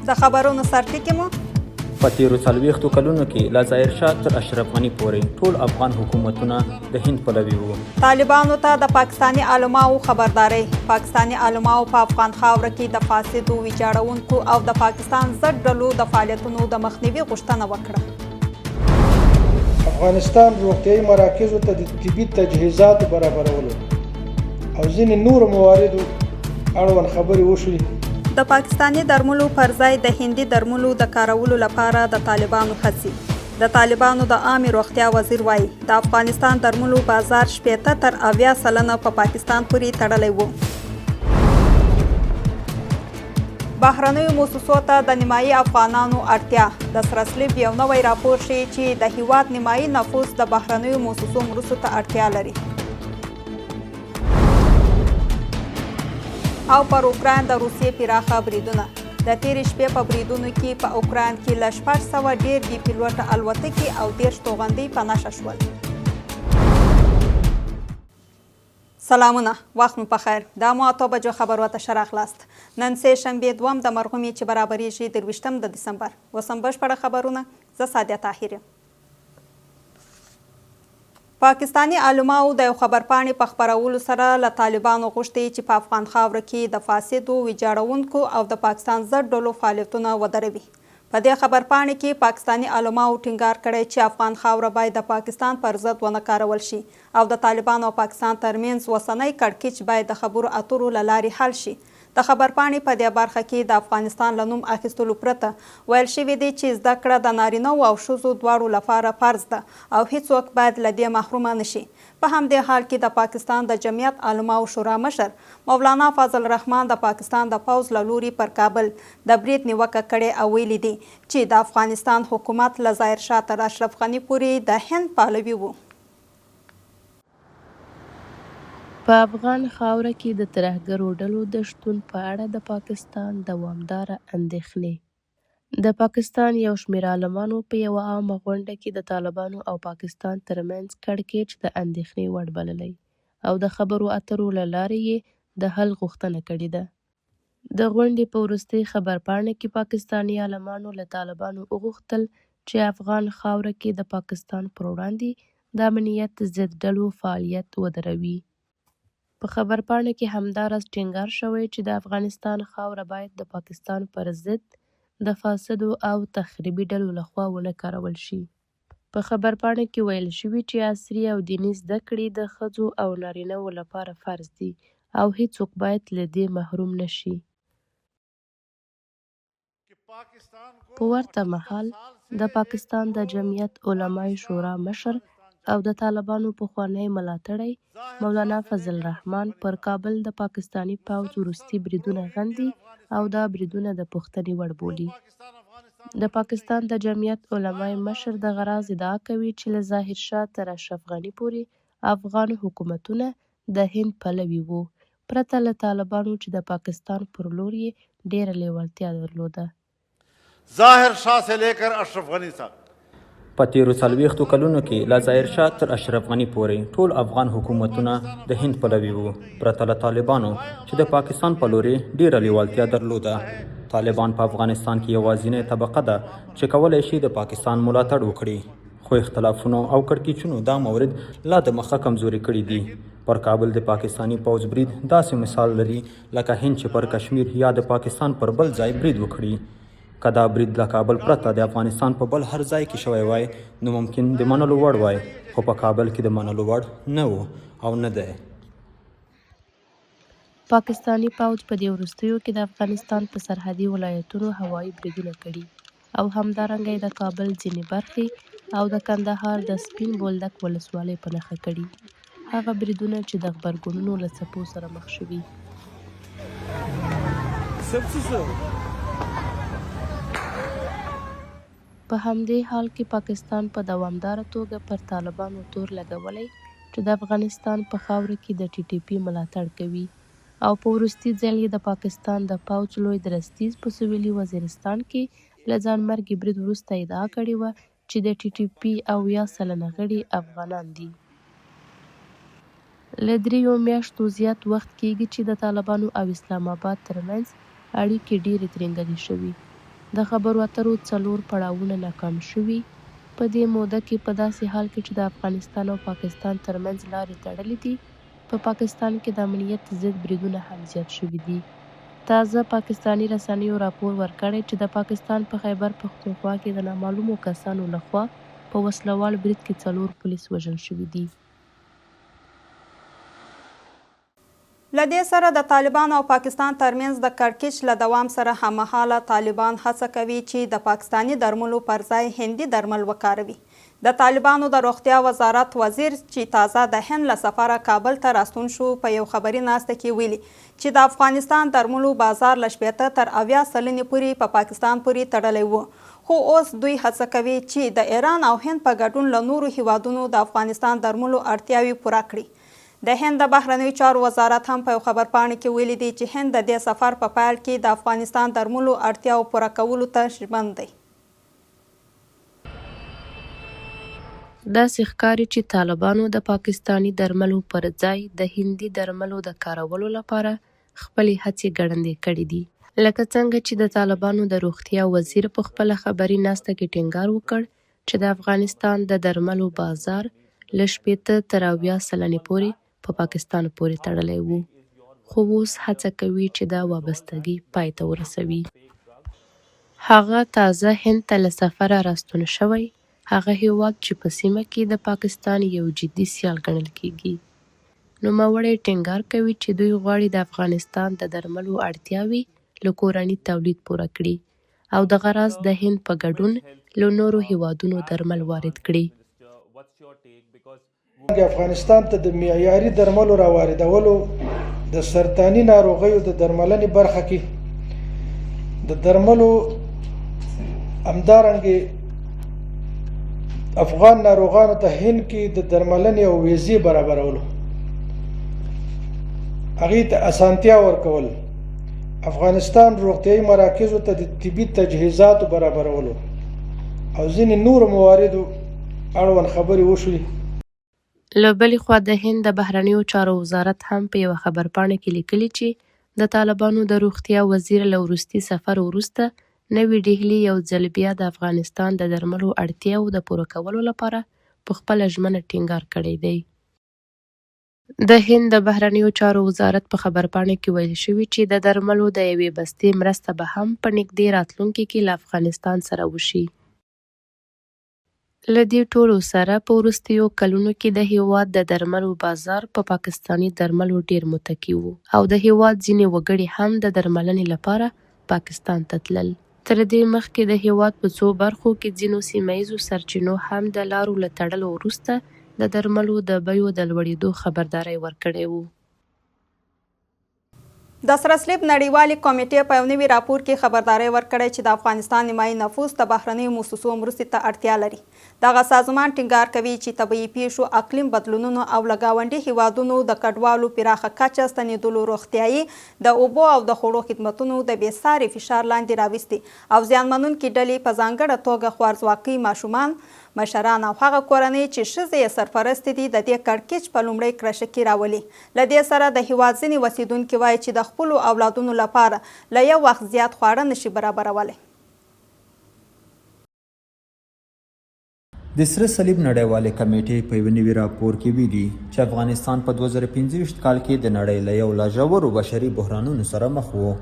د خبرونو سرټکي مو په تیرو 40 کلونو کې له ظاهرشاه تر اشرف غني پورې ټول افغان حکومتونه د هند پلوي وو. طالبانو ته د پاکستاني عالمانو خبرداری. پاکستاني عالمانو په افغان خاوره کې د فاسدو ویجاړونکو او د پاکستان ضد ډلو د فعالیتونو د مخنیوي غوښتنه وکړه. افغانستان روغتیایي مراکزو ته د طبي تجهیزاتو برابرولو او ځینې نورو مواردو اړوند خبرې وشوې. د پاکستاني درملو پر ځای د هندي درملو د کارولو لپاره د طالبانو هڅې. د طالبانو د عامې روغتیا وزیر وايي د افغانستان درملو بازار 80 تر 80 سلنه په پاکستان پورې تړلی وو. بهرنیو موسسو ته د نیمایي افغانانو اړتیا. د سرسلیب یو نوی راپور ښیي چې د هیواد نیمایي نفوس د بهرنیو موسسو مرستو ته اړتیا لري. او پر اوکراین د روسیې پراخه بریدونه. د تېرې شپې په بریدونو کې په اوکراین کې له 600 ډېر بې پیلوټه الوتکې او 10 توغندۍ په نښه شول. سلامونه، وخت مو پخیر. دا مو 8 بجو خبرو ته ښه راغلاست. نن سه شنبې 2 د مرغومی چې برابرېږي 23 د دسمبر. اوس هم بشپړه خبرونه. زه سادیه طاهر یم. پاکستاني عالمانو د یو خبرپاڼې په خپرولو سره له طالبانو غوښتي چې په افغان خاوره کې د فاسدو ویجاړونکو او د پاکستان ضد ډلو فعالیتونه ودروي. په دې خبرپاڼې کې پاکستاني عالمانو ټینګار کړی چې افغان خاوره باید د پاکستان پر ضد ونه کارول شي او د طالبانو او پاکستان ترمنځ اوسنی کړکېچ باید د خبرو اترو له لارې حل شي. د خبرپاڼې په دې برخه کې د افغانستان له نوم اخیستلو پرته ویل شوي دي چې زده کړه د نارینه‌و او ښځو دواړو لپاره فرض ده او هیڅوک باید له دې محرومه نشي. په همدې حال کې د پاکستان د جمعیت عالمانو شورا مشر مولانا فضل الرحمن د پاکستان د پوځ له لوري پر کابل د برید نیوکه کړې او ویلي دي چې د افغانستان حکومت له ظاهرشاه تر اشرف غني پورې د هند پلوي وو. په افغان خاوره کې د ترهګرو ډلو د شتون په اړه د پاکستان دوامداره اندېښنې. د پاکستان یو شمېر عالمانو په یوه عامه غونډه کې د طالبانو او پاکستان ترمنځ کړکېچ د اندېښنې وړ بللی او د خبرو اترو له لارې یې د حل غوښتنه کړې ده. د غونډې په وروستۍ خبرپاڼه کې پاکستاني عالمانو له طالبانو وغوښتل چې افغان خاوره کې د پاکستان پر وړاندې د امنیت ضد ډلو فعالیت ودروي. په خبرپاڼه کې همداراز ټینګار شوی چې د افغانستان خاوره باید د پاکستان پر ضد د فاسدو او تخریبي ډلو لخوا ونه کارول شي. په خبرپاڼه کې ویل شوي چې عصري او دیني زده کړې د ښځو او نارینه‌وو لپاره فرض دي او هیڅوک باید له دې محروم نشي. په ورته مهال د پاکستان د جمعیت علمای شورا مشر او د طالبانو پخوانی ملاتړی مولانا فضل الرحمن پر کابل د پاکستاني پوځ وروستي بریدونه غندي او دا بریدونه د پوښتنې وړ بولي. د پاکستان د جمعیت علمای مشر دغه راز ادعا کوي چې له ظاهرشاه تر اشرف غني پورې افغان حکومتونه د هند پلوي وو پرته له طالبانو چې د پاکستان پر لور یې ډیره لیوالتیا درلوده. ظاهر شاه سے لے کر اشرف غنی تک په تیرو 40 کلونو کې له ظاهرشاه تر اشرف غني پورې ټول افغان حکومتونه د هند پلوي وو پرته له طالبانو چې د پاکستان په لوري ډیره لیوالتیا درلوده. طالبان په افغانستان کې یوازینۍ طبقه ده چې کولی شي د پاکستان ملاتړ وکړي، خو اختلافونو او کړکېچونو دا مورد لا د مخه کمزوري کړي دي. پر کابل د پاکستاني پوځ برید داسې مثال لري لکه هند چې پر کشمیر یا د پاکستان پر بل ځای برید وکړي. که دا برید له کابل پرته د افغانستان په بل هر ځای کې شوی وای نو ممکن د منلو وړ وای، خو په کابل کې د منلو وړ نه و او نه دی. پاکستاني پوځ په دې وروستیو کې د افغانستان په سرحدي ولایتونو هوایي بریدونه کړي او همدارنګه د کابل ځینې برخې او د کندهار د سپین بولدک ولسوالۍ په نښه کړي. هغه بریدونه چې د غبرګونونو له څپو سره مخ شوي. په همدې حال کې پاکستان په دوامداره توګه پر طالبانو تور لګولی چې د افغانستان په خاوره کې د ټي ټي پي ملاتړ کوي او په وروستي ځل یې د پاکستان د پوځ لوی درستیز په سویلي وزیرستان کې له ځانمرګي برید وروسته ادعا کړې وه چې د ټي ټي پي 80 سلنه غړي افغانان دي. له 3 میاشتو زیات وخت کېږي چې د طالبانو او اسلام آباد ترمنځ اړیکې ډېرې ترنګلې شوي د خبرو اترو 4 پړاوونه ناکام شوي. په دې موده کې په داسې حال کې چې د افغانستان او پاکستان ترمنځ لارې تړلې دي، په پاکستان کې د امنیت ضد بریدونه هم زیات شوي دي. تازه پاکستاني رسنیو راپور ورکړی چې د پاکستان په خیبر پښتونخوا کې د نامعلومو کسانو لخوا په وسلوال برید کې 4 پولیس وژل شوي دي. له دې سره د طالبانو او پاکستان ترمنځ د کړکېچ له دوام سره هممهاله طالبان هڅه کوي چې د پاکستاني درملو پر ځای هندي درمل وکاروي. د طالبانو د روغتیا وزارت وزیر چې تازه د هند له سفره کابل ته راستون شو، په یو خبري ناسته کې ویلي چې د افغانستان درملو بازار له 80 تر 80 سلنې پورې په پاکستان پورې تړلی و، خو اوس دوی هڅه کوي چې د ایران او هند په ګډون له نورو هیوادونو د افغانستان درملو اړتیاوې پوره کړي. د هند د بهرنیو چارو وزارت هم په یو خبرپاڼه کې ویلي دی چې هند د دې سفر په پیل کې د افغانستان درملو اړتیاو پوره کولو ته ژمن دی. داسې ښکاري چې طالبانو د پاکستاني درملو پر ځای د هندي درملو د کارولو لپاره خپلې هڅې ګړندۍ کړې دي. لکه څنګه چې د طالبانو د روغتیا وزیر په خپله خبري ناسته کې ټینګار وکړ چې د افغانستان د درملو بازار له 80 تر 80 سلنې پورې په پاکستان پورې تړلی وو، خو اوس هڅه کوي چې دا وابستګي پای ته ورسوي. هغه تازه هند ته له سفره راستون شوی، هغه هیواد چې په سیمه کې د پاکستان یو جدي سیال ګڼل کیږي. نوموړی ټینګار کوي چې دوی غواړي د افغانستان د درملو اړتیاوې له کورني تولید پوره کړي او دغه راز د هند په ګډون له نورو هیوادونو درمل وارد کړي. افغانستان ته د معیاري درملو راواردولو د سرطاني ناروغیو د درملنې برخه کې د درملو همدارنګې افغان ناروغانو ته هند کې د درملنې او ویزې برابرولو، هغې ته اسانتیا ورکول، افغانستان روغتیایي مراکزو ته د طبي تجهیزاتو برابرولو او ځینې نورو مواردو اړوند خبرې وشوې. له بلې خوا د هند د بهرنیو چارو وزارت هم په یوه خبرپاڼه کې لیکلي چې د طالبانو د روغتیا وزیر له وروستي سفر وروسته نوي ډهلي یو ځل بیا د افغانستان د درملو اړتیاو د پوره کولو لپاره په خپله ژمنه ټینګار کړی دی. د هند د بهرنیو چارو وزارت په خبرپاڼه کې ویل شوي چې د درملو د یوې بستې مرسته به هم په نږدې راتلونکي کې له افغانستان سره وشي. له دې ټولو سره په وروستیو کلونو کې د هیواد د درملو بازار په پاکستاني درملو ډیر متکی و او د هیواد ځینې وګړي هم د درملنې لپاره پاکستان ته تلل. تر دې مخکې د هیواد په څو برخو کې ځینو سیمه ییزو سرچینو هم د لارو له تړلو وروسته د درملو د بیو د لوړېدو خبرداری ورکړی و. د سره صلیب نړیوالې کمیټې په یو نوي راپور کې خبرداری ورکړی چې د افغانستان نیمایي نفوس د بهرنیو موسسو مرستې ته اړتیا لري. دغه سازمان ټینګار کوي چې طبیعي پیښو، اقلیم بدلونونو او له ګاونډي هیوادونو د کډوالو پراخه کچه ستنېدلو روغتیایي، د اوبو او د خوړو خدمتونو د بېساري فشار لاندې راوستي او زیانمنونکي ډلې په ځانګړه توګه خوارځواکي ماشومان، مشران او هغه کورنۍ چې ښځې یې سرپرستې دي د دې کړکېچ په لومړۍ کرښه کې راولي. له دې سره د هیواد ځینې اوسیدونکي وایي چې د خپلو اولادونو لپاره له یو وخت زیات خواړه نشي برابرولی. د سره صلیب نړیوالې کمیټې په یو نوي راپور کې ویلي چې افغانستان په 2025 کال کې د نړۍ له یو لا ژورو بشري بحرانونو سره مخ و.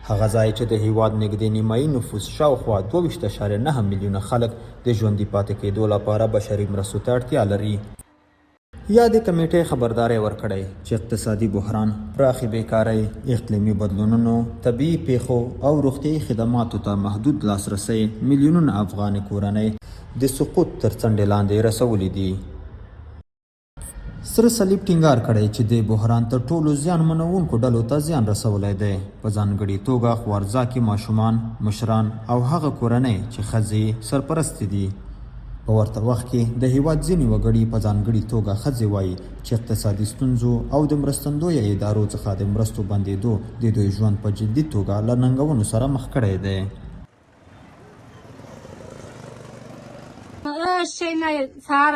هغه ځای چې د هیواد نږدې نیمایي نفوس شاوخوا 22.9 میلیونه خلک د ژوندي پاتې کېدو لپاره بشري مرستو ته اړتیا لري. یادې کمیټې خبرداری ورکړی چې اقتصادي بحران، پراخې بیکارۍ، اقلیمي بدلونونو، طبیعي پیښو او روغتیایي خدماتو ته محدود لاسرسی میلیونونه افغاني کورنۍ د سقوط تر څنډې لاندې رسولي دي. سره صلیب ټینګار کړی چې د بحران تر ټولو زیان منونکو ډلو ته زیان رسولی دی، په ځانګړې توګه خوارځاکي ماشومان، مشران او هغه کورنۍ چې ښځې سرپرستې دي. په ورته وخت کې د هیواد ځینې وګړي په ځانګړې توګه ښځې وایي چې اقتصادي ستونزو او د مرستندویه ادارو څخه د مرستو بندېدو د دوی ژوند په جدي توګه له ننګونو سره مخ کړی دی. سهار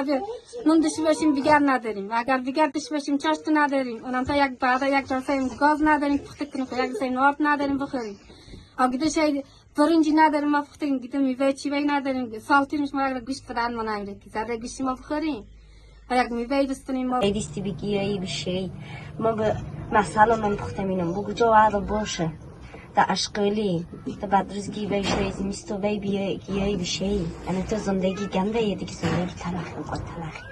نون داشته باشیم دیگر نداریم، اگر دیگر داشته باشیم چاشت نداریم، اونم تا یک بعد یک جلسه گاز نداریم پخته کنیم، یک جلسه نارد نداریم بخوریم. اگه داشته برنجی نداریم ما پختیم دیگه میوه چیزی نداریم سال پیش ما یک گوشت پدر ما نمیرکی زره گوشت ما بخوریم و یک میوه دستونیم ما ایویستی بگیری بشی ما به مثلا من پختمینم بگو جا عرب باشه در اشغالی در بدرزگی ویشی زمیستو وی بیایی بشی یعنی تو زندگی گنده یه دیگه زندگی تلخی میخواد تلخی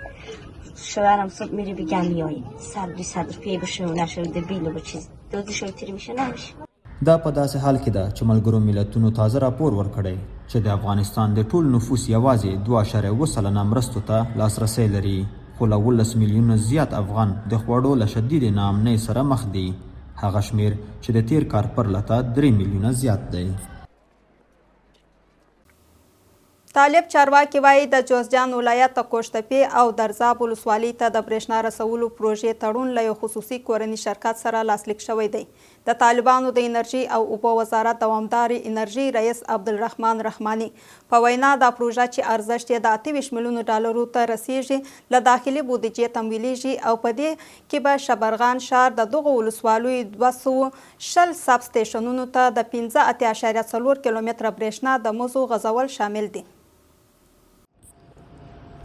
شوهرم صبح میری بگم میایی صد روپیه بشه و نشده بیل و چیز دو شوی تیری میشه نمیشه دا په داسې حال کې ده چې ملګرو ملتونو تازه راپور ورکړی چې د افغانستان د ټول نفوس یوازې 2.7 سلنه مرستو ته لاسرسی لري خو له 18 میلیونه زیات افغان د خوړو له شدیدې ناامنۍ سره مخ دي هغه شمیر چې د تیر کال پرلته 3 میلیونه زیات دی طالب چارواکي وایي د جوزجان ولایت د کوشتپې او درزاب ولسوالۍ ته د برېښنا رسولو پروژې تړون له یو خصوصي کورني شرکت سره لاسلیک شوی دی د طالبانو د انرژي او اوبو وزارت دوامدارې انرژي رئیس عبدالرحمن رحماني په وینا دا پروژه چې ارزښت یې د 28 میلیونو ډالرو ته رسیږي له داخلي بودیجې تمویلیږي او په دې کې به شبرغان ښار د دغو ولسوالیو 210 سب سټیشنونو ته د 15.4 کیلومتره برېښنا د مزو غځول شامل دي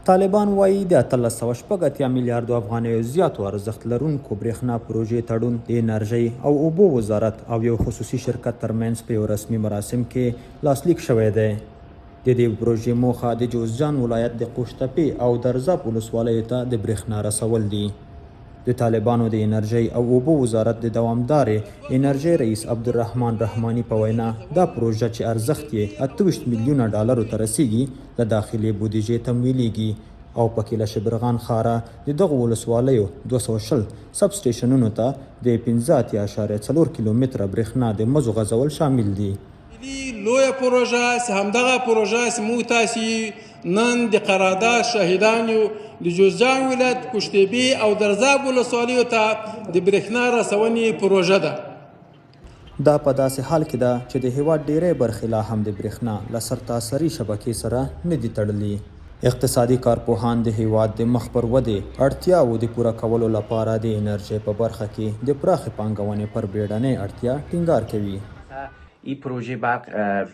طالبان وايي د 1380 میلیارډو افغانیو زیاتو ارزښت لرونکو برېښنا پروژې تړون د انرژۍ او اوبو وزارت او یو خصوصي شرکت ترمنځ په یو رسمي مراسم کې لاسلیک شوی دی د دې پروژې موخه د جوزجان ولایت د قوشتپې او درزاب ولسوالیو ته د برېښنا رسول دي د طالبانو د انرژۍ او اوبو وزارت د دوامدارې انرژۍ رئیس عبدالرحمن رحماني په وینا دا پروژه چې ارزښت یې 28 میلیونه ډالرو ته رسیږي له داخلي بودیجې تمویلیږي او پکې له شبرغان ښاره د دغو ولسوالیو 210 سب سټیشنونو ته د 15.4 کیلومتره برېښنا د مزو غځول شامل دي لویه پروژه است همدغه پروژه است موږ تاسې نن د قرارداد شاهدان یو د جوزجان ولایت کوشتپې او درزاب ولسوالیو ته د برېښنا رسونې پروژه ده دا په داسې حال کې ده چې د هیواد ډیری برخې لا هم د برېښنا له سرتاسري شبکې سره نه دي تړلي اقتصادي کارپوهان د هیواد د مخ پر ودې اړتیاو د پوره کولو لپاره د انرژۍ په برخه کې د پراخې پانګونې پر بیړنۍ اړتیا ټینګار کوي این پروژه برق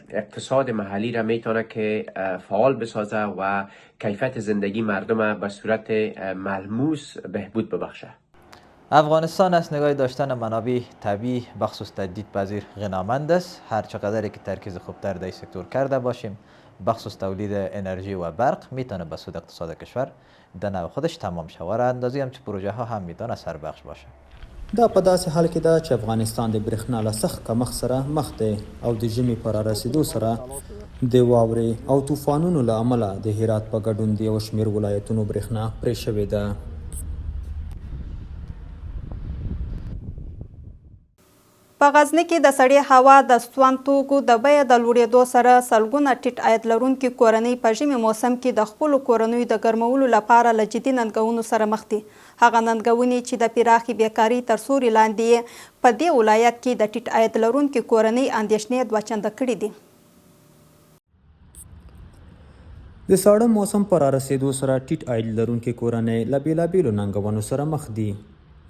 اقتصاد محلی را میتونه که فعال بسازه و کیفیت زندگی مردم به صورت ملموس بهبود ببخشه. افغانستان از نگاه داشتن منابع طبیعی بخصوص تجدیدپذیر غنامند است. هر چقدر که ترکیز خوبتر در این سکتور کرده باشیم بخصوص تولید انرژی و برق میتونه به سود اقتصاد کشور در نوع خودش تمام شود و اندازی هم پروژه ها هم میتونه سربخش باشه. دا په داسې حال کې ده چې افغانستان د برېښنا له سخت کمښت سره مخ دی او د ژمي په رارسېدو سره د واورې او طوفانونو له امله د هرات په ګډون د یو شمېر ولایتونو برېښنا پرې شوې ده په غزني کې د سړې هوا د سون توکو د بیې د لوړېدو سره سلګونه ټیټ عاید لرونکي کورنۍ په ژمي موسم کې د خپلو کورنیو د ګرمولو لپاره له جدي ننګونو سره مخ دي هغه ننګونې چې د پراخې بیکارۍ تر سوري لاندې په دې ولایت کې د ټیټ عاید لرونکي کورنۍ اندېښنې دوه چنده کړي دي د ساړه موسم پر رارسېدو سره ټیټ عاید لرونکي کورنۍ له بېلابېلو ننګونو سره مخ دي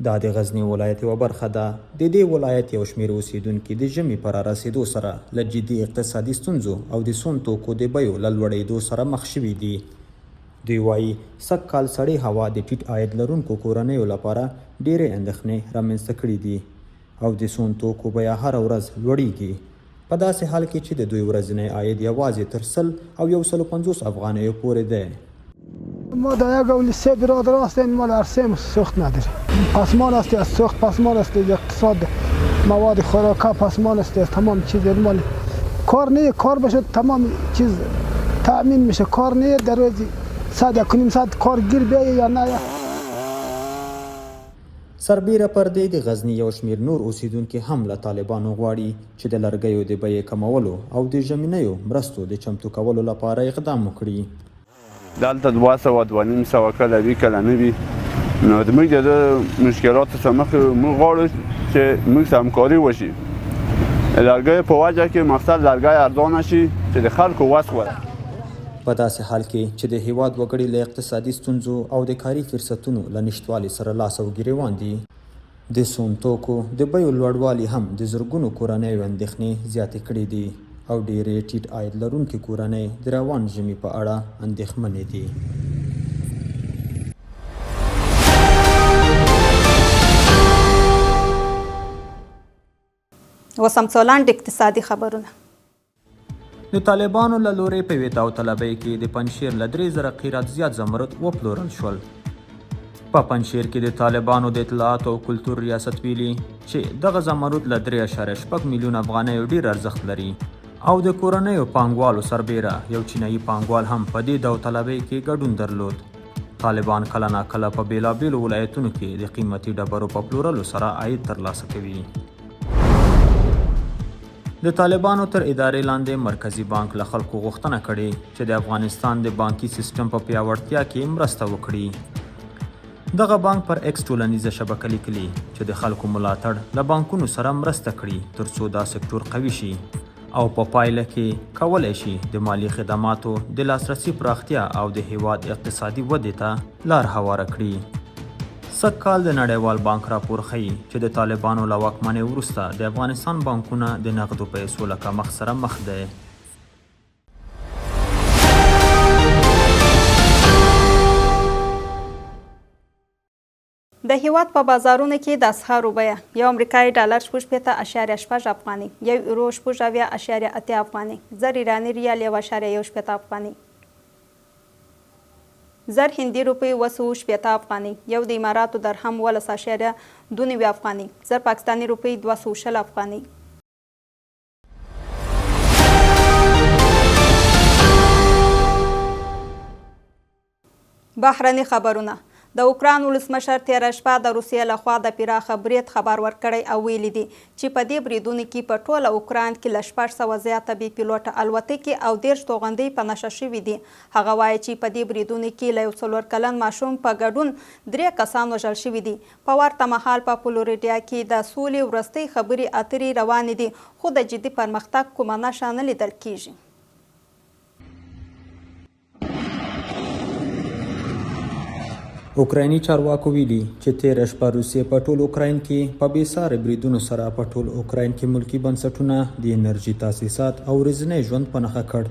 دا د غزني ولایت یوه برخه ده د دې ولایت یو شمېر اوسیدونکي د ژمي په رارسېدو سره له جدي اقتصادي ستونزو او د سون توکو د بیو له لوړېدو سره مخ شوي دي دوی وایي سږ کال سړې هوا د ټیټ عاید لرونکو کورنیو لپاره ډېرې اندېښنې رامنځته کړي دي او د سون توکو بیه هره ورځ لوړېږي په داسې حال کې چې د دوی ورځنی عاید یوازې تر 100 او 150 افغانیو پورې دی ما در یک اولی 3 برادر هستیم ما در 3 سوخت نداریم پسمان است از سوخت پسمان است از اقتصاد مواد خوراکه پسمان است از تمام چیز مال کار نه کار بشه تمام چیز تأمین میشه کار نه در روز 100 کار گیر بیایه یا نه سربیره پر دې د غزني یو شمېر نور اوسیدونکي هم له طالبانو غواړي چې د لرګیو د بیې کمولو او د ژمنیو مرستو د چمتو کولو لپاره اقدام وکړي دلته 200 کله وي کله نه وي نو د موږ د مشکلاتو څخه مخکې موږ غواړو چې موږ سره همکاري وشي لرګیو په وجه کې مقصد لرګی ارزانه شي چې د خلکو وس وره په داسې حال کې چې د هیواد وګړي له اقتصادي ستونزو او د کاري فرصتونو له نشتوالي سره لاس او ګریوان دي د سون توکو د بیو لوړوالي هم د زرګونو کورنیو اندېښنې زیاتې کړې دي او ډېرې ټیټ عاید لرونکې کورنۍ د روان ژمي په اړه اندېښمنې دي. اوس هم څو لنډ اقتصادي خبرونه. د طالبانو له لورې په یوې داوطلبۍ کې د پنجشیر له 3000 قیراط زیات زمرد وپلورل شول. په پنجشیر کې د طالبانو د اطلاعات او کلتور ریاست ویلي چې دغه زمرد له 3.6 میلیون افغانیو ډیر ارزښت لري او د کورنیو پانګوالو سربیره یو چینایي پانګوال هم په دې داوطلبۍ کې ګډون درلود. طالبان کله ناکله په بیلابیلو ولایتونو کې د قیمتي ډبرو په پلورلو سره عاید ترلاسه کوي. د طالبانو تر ادارې لاندې مرکزی بانک له خلکو غوښتنه کړې چې د افغانستان د بانکي سیستم په پیاوړتیا کې مرسته وکړي. دغه بانک پر ایکس ټولنیزه شبکه لیکلي چې د خلکو ملاتړ له بانکونو سره مرسته کړي ترڅو دا سکتور قوي شي او په پایله کې کولی شي د مالی خدماتو د لاسرسي پراختیا او د هیواد اقتصادي ودې ته لار هواره کړي. سږ کال د نړیوال بانک راپور ښیي چې د طالبانو له واکمنۍ وروسته د افغانستان بانکونه د نغدو پیسو له کمښت سره مخ دی. د هیواد په بازارونو کې د اسعارو بیه یو امریکایي ډالر 6.8 افغاني، یو یورو 6.8 افغاني، زر ایراني ریال 1.18 افغاني، زر هندي روپی 2.8 افغاني، یو د اماراتو درهم 12.2 افغاني، زر پاکستاني روپی 200 افغاني. بهرني خبرونه. د اوکراین ولسمشر تېره شپه د روسیې لخوا د پراخه برید خبر ورکړی او ویلي دي چې په دې بریدونو کې په ټوله اوکراین کې له 600 زیاته بې پیلوټه الوتکې او 10 توغندۍ په نښه شوي دي. هغه وایي چې په دې بریدونو کې له یو 4 کلن ماشوم په ګډون 3 کسان وژل شوي دي. په ورته مهال په فلوریډا کې د سولې وروستۍ خبرې اترې روانې دي خو د جدي پرمختګ کومه نښه نه لیدل کیږي. اوکرایني چارواکو ویلي چې تېره شپه روسیې په ټول اوکراین کې په بېساري بریدونو سره په ټول اوکراین کې ملکي بنسټونه، د انرژي تاسیسات او ورځنی ژوند په نښه کړ.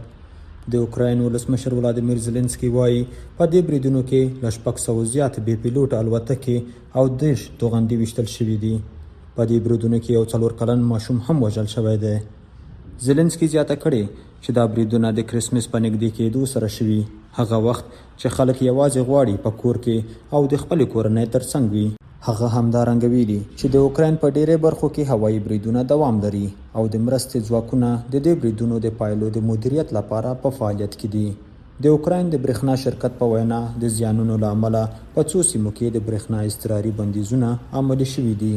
د اوکراین ولسمشر ولادیمیر زلنسکي وایي په دې بریدونو کې له 600 زیات بې پیلوټه الوتکې او 10 توغندۍ ویشتل شوي دي. په دې بریدونو کې یو 4 کلن ماشوم هم وژل شوی دی. زلنسکي زیاته کړې چې دا بریدونه د کرسمس په نږدې کېدو سره شوي، هغه وخت چې خلک یوازې غواړي په کور کې او د خپلې کورنۍ ترڅنګ وي. هغه همدارنګه ویلي چې د اوکراین په ډېرې برخو کې هوایي بریدونه دوام لري او د مرستې ځواکونه د دې بریدونو د پایلو د مدیریت لپاره په فعالیت کې دي. د اوکراین د برېښنا شرکت په وینا د زیانونو له امله په څو سیمو کې د برېښنا اضطراري بندیزونه عملي شوي دي.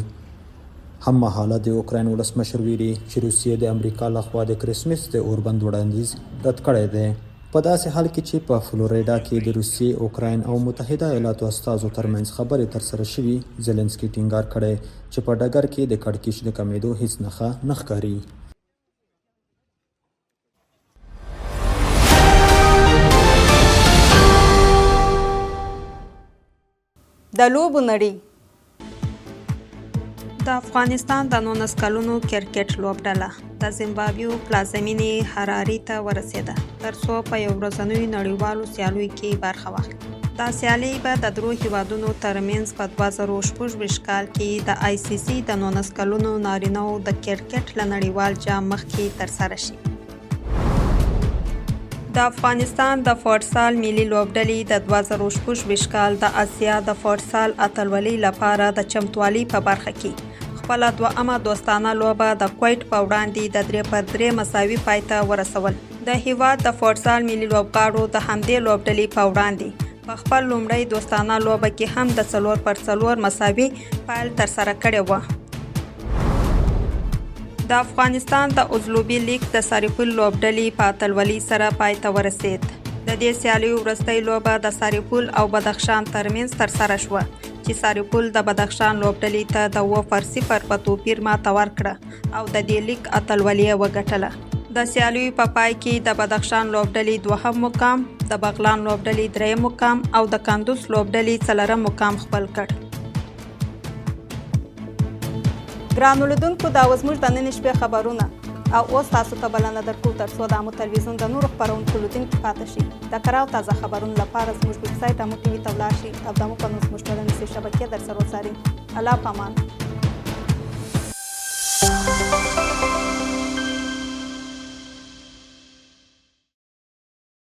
هم مهاله د اوکراین ولسمشر ویلي چې روسیې د امریکا لخوا د کرسمس د اوربند وړاندیز رد کړی دی. په داسې حال کې چې په فلوریډا کې د روسیې، اوکراین او متحده ایالاتو استازو ترمنځ خبرې ترسره شوي، زلنسکي ټینګار کړی چې په ډګر کې د کړکېچ د کمېدو هیڅ نښه نه ښکاري. د لوبو نړۍ. د افغانستان د 19 کلونو کرکټ لوبډله د زیمبابوې پلازمینې حرارې ته ورسېده ترڅو په یو ورځنیو نړیوالو سیالیو کې برخه واخلي. دا سیالۍ به د درو هیوادونو ترمنځ په 2026 کال کې د آی سی سی د 19 کلونو نارینه‌و د کرکټ له نړیوال جام مخکې ترسره شي. د افغانستان د فوټسال ملي لوبډلې د 2026 کال د اسیا د فوټسال اتلولۍ لپاره د چمتووالي په برخه کې خپله دوهمه دوستانه لوبه د کویت په وړاندې د 3-3 مساوي پای ته ورسول. د هیواد د فوټسال ملي لوبغاړو د همدې لوبډلې په وړاندې په خپل لومړۍ دوستانه لوبه کې هم د 4-4 مساوي پایل ترسره کړی و. د افغانستان د ازلوبي لیگ د ساریپول لوبډلې په اتلولۍ سره پای ته ورسید. د دې سیالیو وروستۍ لوبه د ساریپول او بدخشان ترمنځ ترسره شوه چې ساریپول د بدخشان لوبډلې ته د 0-0 په توپیر ماته ورکړه او د دې لیگ اتلولي وګټله. د سیالیو په پای کې د بدخشان لوبډلې 2 مقام، د بغلان لوبډلې 3 مقام او د کندوز لوبډلې 4 مقام خپل کړ. ګرانو لیدونکو، دا اوس موږ د نن شپې خبرونه او اوس تاسو ته بلنه درکوو تر څو د امو تلویزیون د نورو خپرونکو لیدونکي پاتې شي د کره او تازه خبرونو لپاره زموږ ویب سایټ امو ټي وي ته ولاړ شي او د امو په نوم زموږ ټولنیزې شبکې درسره وڅارئ. الله پامان.